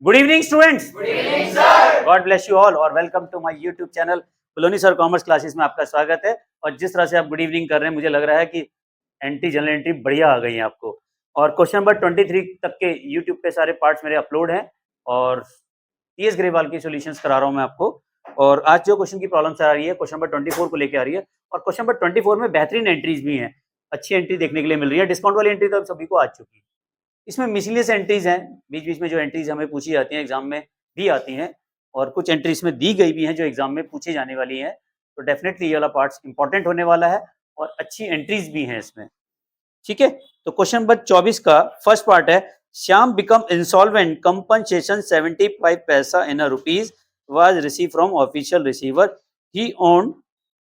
Good evening students. Good evening sir. God bless you all और welcome to my YouTube channel Puloni sir commerce classes में आपका स्वागत है। और जिस तरह से आप गुड इवनिंग कर रहे हैं, मुझे लग रहा है कि एंट्री जनरल एंट्री बढ़िया आ गई है आपको। और क्वेश्चन नंबर 23 तक के यूट्यूब पे सारे पार्ट्स मेरे अपलोड हैं और टीएस ग्रेवाल की सॉल्यूशंस करा रहा हूँ मैं आपको। और आज जो क्वेश्चन की प्रॉब्लम आ रही है क्वेश्चन नंबर 24 को लेकर आ रही है। और क्वेश्चन नंबर 24 में बेहतरीन एंट्रीज भी हैं, अच्छी एंट्री देखने के लिए मिल रही है। डिस्काउंट वाली एंट्री तो सभी को आ चुकी है। इसमें मिसलिनियस एंट्रीज हैं, बीच बीच में जो एंट्रीज हमें पूछी जाती हैं एग्जाम में भी आती हैं, और कुछ एंट्रीज में दी गई भी हैं जो एग्जाम में पूछी जाने वाली हैं। तो डेफिनेटली ये वाला पार्ट इंपॉर्टेंट होने वाला है और अच्छी एंट्रीज भी हैं इसमें। ठीक है, तो क्वेश्चन नंबर 24 का फर्स्ट पार्ट है, Shyam become insolvent, compensation 75 paisa in rupees was receive from official receiver, he owned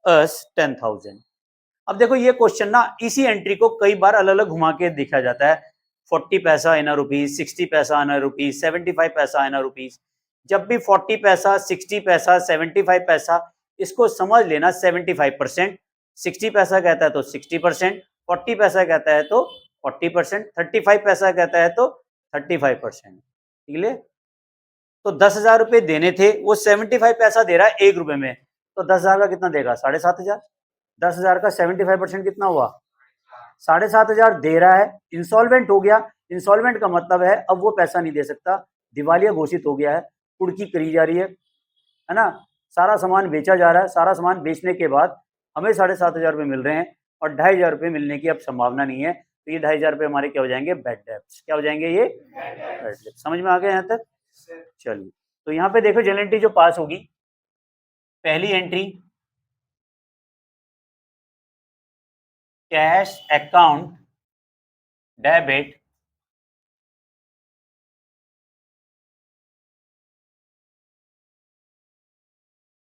us 10,000। अब देखो ये क्वेश्चन ना इसी एंट्री को कई बार अलग अलग घुमा के देखा जाता है। 40 पैसा इन रुपीज, 60 पैसा in rupees, 75 paisa in rupees. जब भी 40 पैसा, 60 पैसा, 75 पैसा, इसको समझ लेना 75%। 60 पैसा कहता है तो 60%, 40 पैसा कहता है तो 40%, 35 पैसा कहता है तो 35%। ठीक है, तो 10,000 रुपए देने थे, वो 75 पैसा दे रहा है 1 रुपए में, तो 10,000 का कितना देगा? 7,500। 10,000 का 75% कितना हुआ? 7,500 दे रहा है, इंसॉल्वेंट हो गया। इंसॉल्वेंट का मतलब है अब वो पैसा नहीं दे सकता, दिवालिया घोषित हो गया है, कुर्की करी जा रही है ना। सारा सामान बेचा जा रहा है, सारा सामान बेचने के बाद हमें 7,500 रुपये मिल रहे हैं और 2,500 रुपये मिलने की अब संभावना नहीं है। तो ये 2,500 रुपये हमारे क्या हो जाएंगे? Bad debts. क्या हो जाएंगे ये? Bad debts. समझ में आ गया यहाँ तक? चलिए, तो यहाँ पे देखो जनरल एंट्री जो पास होगी, पहली एंट्री कैश अकाउंट डेबिट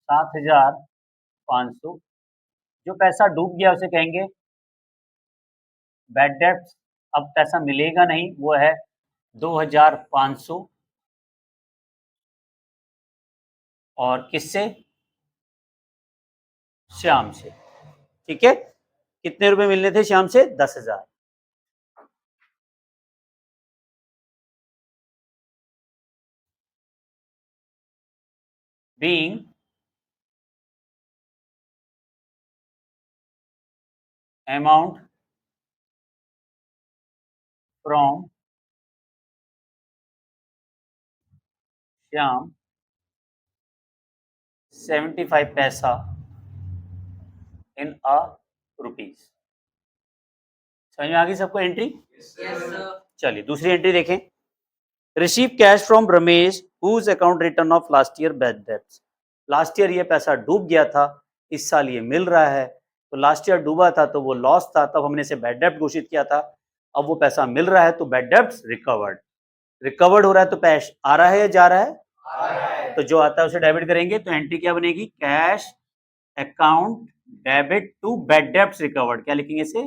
7,500। जो पैसा डूब गया उसे कहेंगे बैड डेब्ट्स। अब पैसा मिलेगा नहीं, वो है 2,500। और किससे? श्याम से। ठीक है, कितने रुपए मिलने थे श्याम से? 10,000। Being amount from Shyam 75 paisa in a rupees. समझ में आ गई सबको एंट्री? चलिए दूसरी एंट्री देखें, receive cash from Ramesh whose account return of last year bad debts. Last year ये पैसा डूब गया था, इस साल ये मिल रहा है। तो लास्ट ईयर डूबा था तो वो लॉस था, तब हमने इसे बैड डेब्ट घोषित किया था। अब वो पैसा मिल रहा है तो बैड डेब्ट्स रिकवर्ड। रिकवर्ड हो रहा है तो पैसा आ रहा है या जा रहा है? आ रहा है। तो जो आता है उसे डेबिट करेंगे, तो एंट्री क्या बनेगी? Cash account debit to bad debts recovered. क्या लिखेंगे इसे?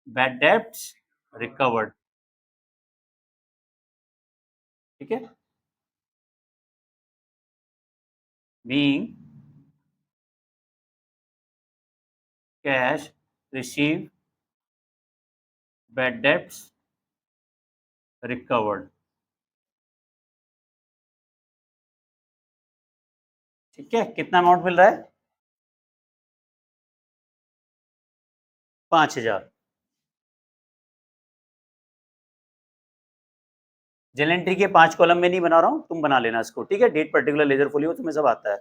Bad debts recovered. ठीक है, being cash receive bad debts recovered. ठीक है, कितना अमाउंट मिल रहा है? 5,000। जनरल एंट्री के 5 कॉलम में नहीं बना रहा हूं, तुम बना लेना इसको। ठीक है, डेट पर्टिकुलर लेजर फोलियो तुम्हें सब आता है।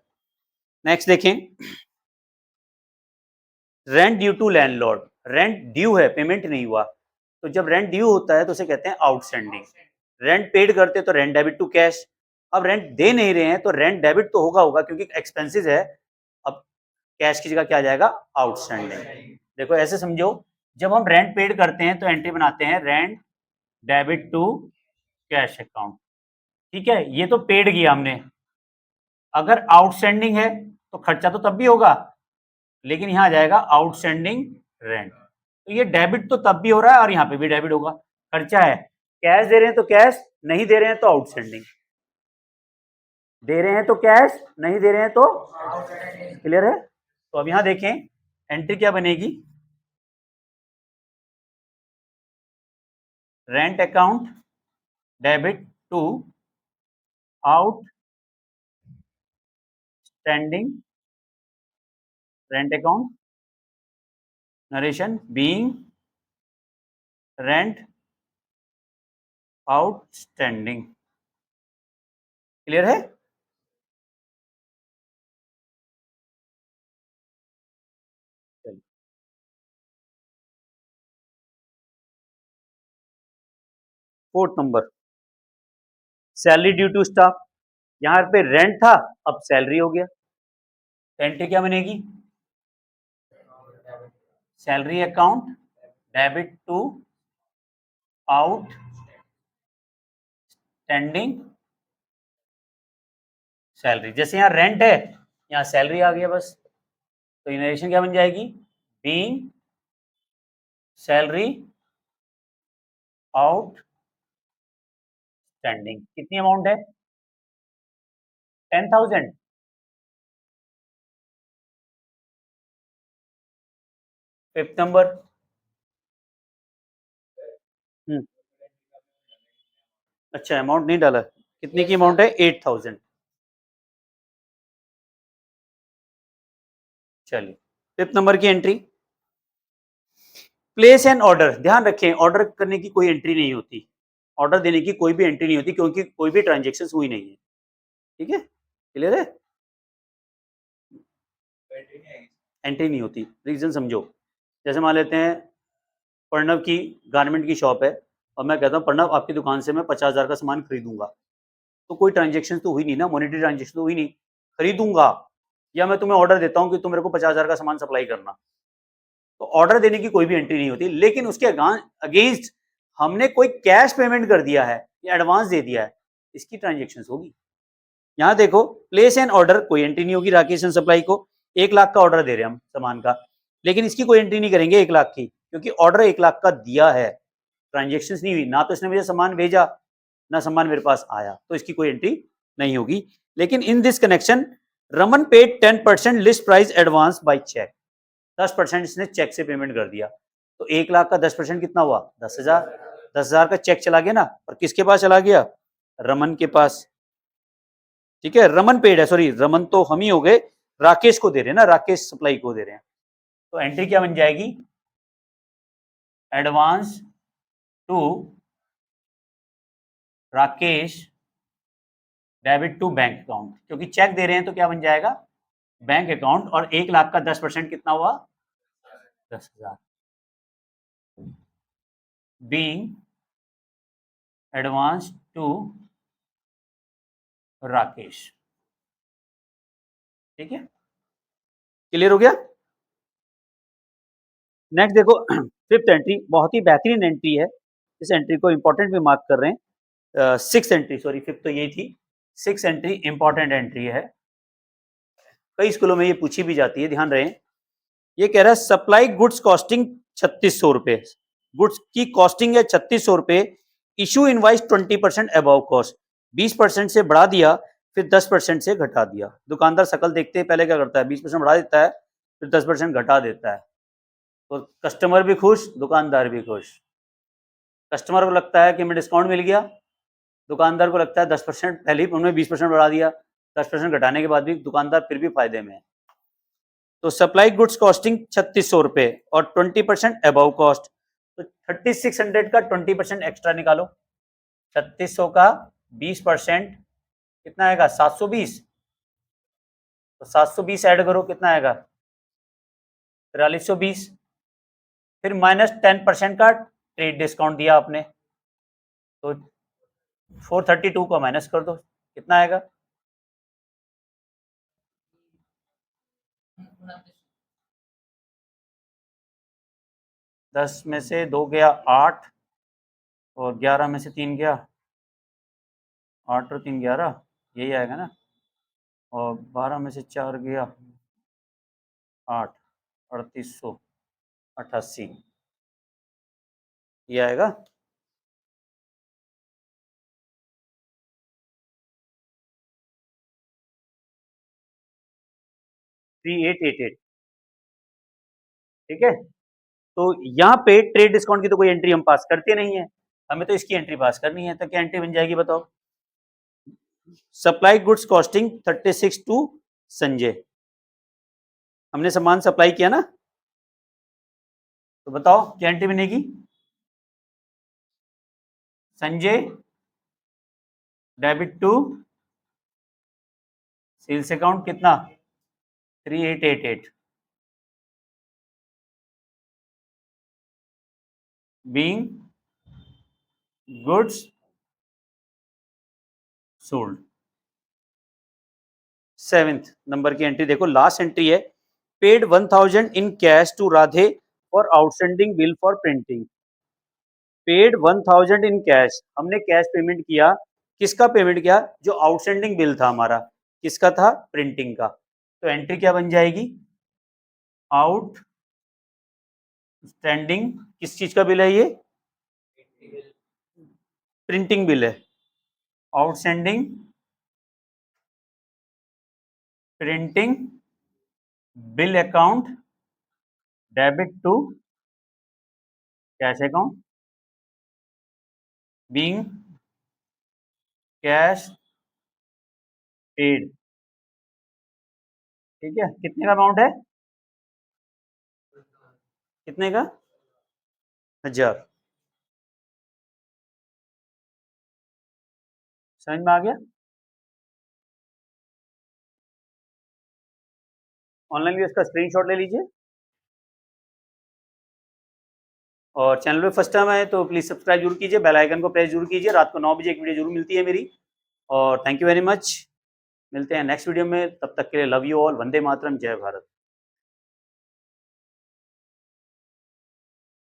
नेक्स्ट देखें, rent due to landlord. Rent due है, पेमेंट नहीं हुआ, तो जब रेंट ड्यू होता है तो उसे कहते हैं आउटस्टैंडिंग। रेंट पेड करते तो रेंट डेबिट टू कैश। अब रेंट दे नहीं रहे हैं तो रेंट डेबिट तो होगा क्योंकि एक्सपेंसेस है। अब कैश की जगह क्या आ जाएगा? आउटस्टैंडिंग। देखो ऐसे समझो, जब हम रेंट पेड करते हैं तो एंट्री बनाते हैं rent debit to cash account. ठीक है, ये तो पेड किया हमने। अगर आउटस्टैंडिंग है तो खर्चा तो तब भी होगा, लेकिन यहां आ जाएगा आउटस्टैंडिंग रेंट। तो ये डेबिट तो तब भी हो रहा है और यहां पे भी डेबिट होगा। खर्चा है, कैश दे रहे हैं तो कैश, नहीं दे रहे हैं तो आउटस्टैंडिंग। दे रहे हैं तो कैश, नहीं दे रहे हैं तो क्लियर है। तो अब यहां देखें एंट्री क्या बनेगी? Rent account debit to outstanding rent account narration being rent outstanding. Clear है? Fourth number, salary due to staff. यहां पे रेंट था, अब सैलरी हो गया। एंट्री क्या बनेगी? Salary account debit to outstanding salary. जैसे यहाँ रेंट है, यहाँ सैलरी आ गया बस। तो इनरेशन क्या बन जाएगी? Being salary outstanding. कितनी अमाउंट है? 10,000। फिफ्थ नंबर, अच्छा अमाउंट नहीं डाला, कितने की अमाउंट है? 8,000। चलिए फिफ्थ नंबर की एंट्री, प्लेस एन ऑर्डर। ध्यान रखें, ऑर्डर करने की कोई एंट्री नहीं होती, ऑर्डर देने की कोई भी एंट्री नहीं होती, क्योंकि कोई भी ट्रांजेक्शन हुई नहीं है। ठीक है, क्लियर है? एंट्री नहीं होती, रीजन समझो। जैसे मान लेते हैं प्रणव की गारमेंट की शॉप है, और मैं कहता हूँ प्रणव आपकी दुकान से मैं 50,000 का सामान खरीदूंगा, तो कोई ट्रांजेक्शन तो हुई नहीं ना, मॉनेटरी ट्रांजेक्शन तो हुई नहीं। खरीदूंगा, या मैं तुम्हें ऑर्डर देता हूँ कि तुम मेरे को 50,000 का सामान सप्लाई करना, तो ऑर्डर देने की कोई भी एंट्री नहीं होती। लेकिन उसके अगेंस्ट हमने कोई कैश पेमेंट कर दिया है या एडवांस दे दिया है, इसकी ट्रांजेक्शन होगी। यहां देखो, प्लेस एन ऑर्डर, कोई एंट्री नहीं होगी। राकेश एंड सप्लाई को 1 लाख का ऑर्डर दे रहे हैं हम सामान का, लेकिन इसकी कोई एंट्री नहीं करेंगे 1 लाख की, क्योंकि ऑर्डर 1 लाख का दिया है, ट्रांजेक्शन नहीं हुई ना, तो इसने मुझे सामान भेजा ना सामान मेरे पास आया, तो इसकी कोई एंट्री नहीं होगी। लेकिन in this connection Raman paid 10% list price advance by cheque. 10% इसने चेक से पेमेंट कर दिया, तो 1 लाख का 10% कितना हुआ? 10,000। 10,000 का चेक चला गया ना, और किसके पास चला गया? रमन के पास। ठीक है, रमन पेड है, सॉरी रमन तो हम ही हो गए, राकेश को दे रहे हैं ना, राकेश सप्लाई को दे रहे हैं। तो एंट्री क्या बन जाएगी? Advance to Rakesh debit to bank account, क्योंकि चेक दे रहे हैं तो क्या बन जाएगा? Bank account. और 1 लाख का 10% कितना हुआ? 10,000। Being advance to Rakesh. ठीक है, क्लियर हो गया? नेक्स्ट देखो, फिफ्थ एंट्री बहुत ही बेहतरीन एंट्री है, इस एंट्री को इंपॉर्टेंट भी मार्क कर रहे हैं। सिक्स एंट्री, सॉरी फिफ्थ तो यही थी, सिक्स एंट्री इंपॉर्टेंट एंट्री है, कई स्कूलों में ये पूछी भी जाती है, ध्यान रहे। ये कह रहा है सप्लाई गुड्स कॉस्टिंग 3600 रुपए, गुड्स की कॉस्टिंग है 3600 रुपए, इशू इनवाइस 20% अबव कॉस्ट, 20% से बढ़ा दिया, फिर 10% से घटा दिया। दुकानदार शकल देखते हैं पहले क्या करता है, 20% बढ़ा देता है, फिर 10% घटा देता है, तो कस्टमर भी खुश, दुकानदार भी खुश। कस्टमर को लगता है कि हमें डिस्काउंट मिल गया, दुकानदार को लगता है 10% पहले ही उन्होंने 20% बढ़ा दिया, 10% घटाने के बाद भी दुकानदार फिर भी फायदे में है। तो सप्लाई गुड्स कॉस्टिंग 3600 रुपए और 20% अबव कॉस्ट, तो 3600 का 20% एक्स्ट्रा निकालो, 3600 का 20% कितना आएगा? 720। तो 720 ऐड करो, कितना आएगा? 4320। फिर माइनस 10% का ट्रेड डिस्काउंट दिया आपने, तो 432 का माइनस कर दो, कितना आएगा? दस में से 2 गया 8, और 11 में से 3 गया 8 और 3 11, यही आएगा ना। और 12 में से 4 गया 8, 3888, ये आएगा। Three eight eight eight. ठीक है, तो यहाँ पे ट्रेड डिस्काउंट की तो कोई एंट्री हम पास करते नहीं है, हमें तो इसकी एंट्री पास करनी है, तो क्या एंट्री बन जाएगी बताओ? Supply goods costing 36 to Sanjay. हमने सामान सप्लाई किया ना, तो बताओ क्या एंट्री बनेगी? Sanjay debit to sales account कितना 3888 being goods sold. 7th number की एंट्री देखो, लास्ट एंट्री है, paid 1000 in cash to Radhe for outstanding bill for printing. Paid 1000 in cash, हमने कैश पेमेंट किया, किसका पेमेंट किया? जो आउटस्टैंडिंग बिल था हमारा, किसका था? प्रिंटिंग का। तो एंट्री क्या बन जाएगी? आउटस्टैंडिंग, किस चीज का बिल है ये? प्रिंटिंग बिल है। Outstanding printing bill account debit to cash account being cash paid. ठीक है, कितने का अमाउंट है? कितने का? 1000। समझ में आ गया? ऑनलाइन भी इसका स्क्रीनशॉट ले लीजिए, और चैनल पे फर्स्ट टाइम आए तो प्लीज सब्सक्राइब जरूर कीजिए, बेल आइकन को प्रेस जरूर कीजिए। रात को 9 बजे एक वीडियो जरूर मिलती है मेरी। और थैंक यू वेरी मच, मिलते हैं नेक्स्ट वीडियो में, तब तक के लिए love you all, Vande Mataram, जय भारत।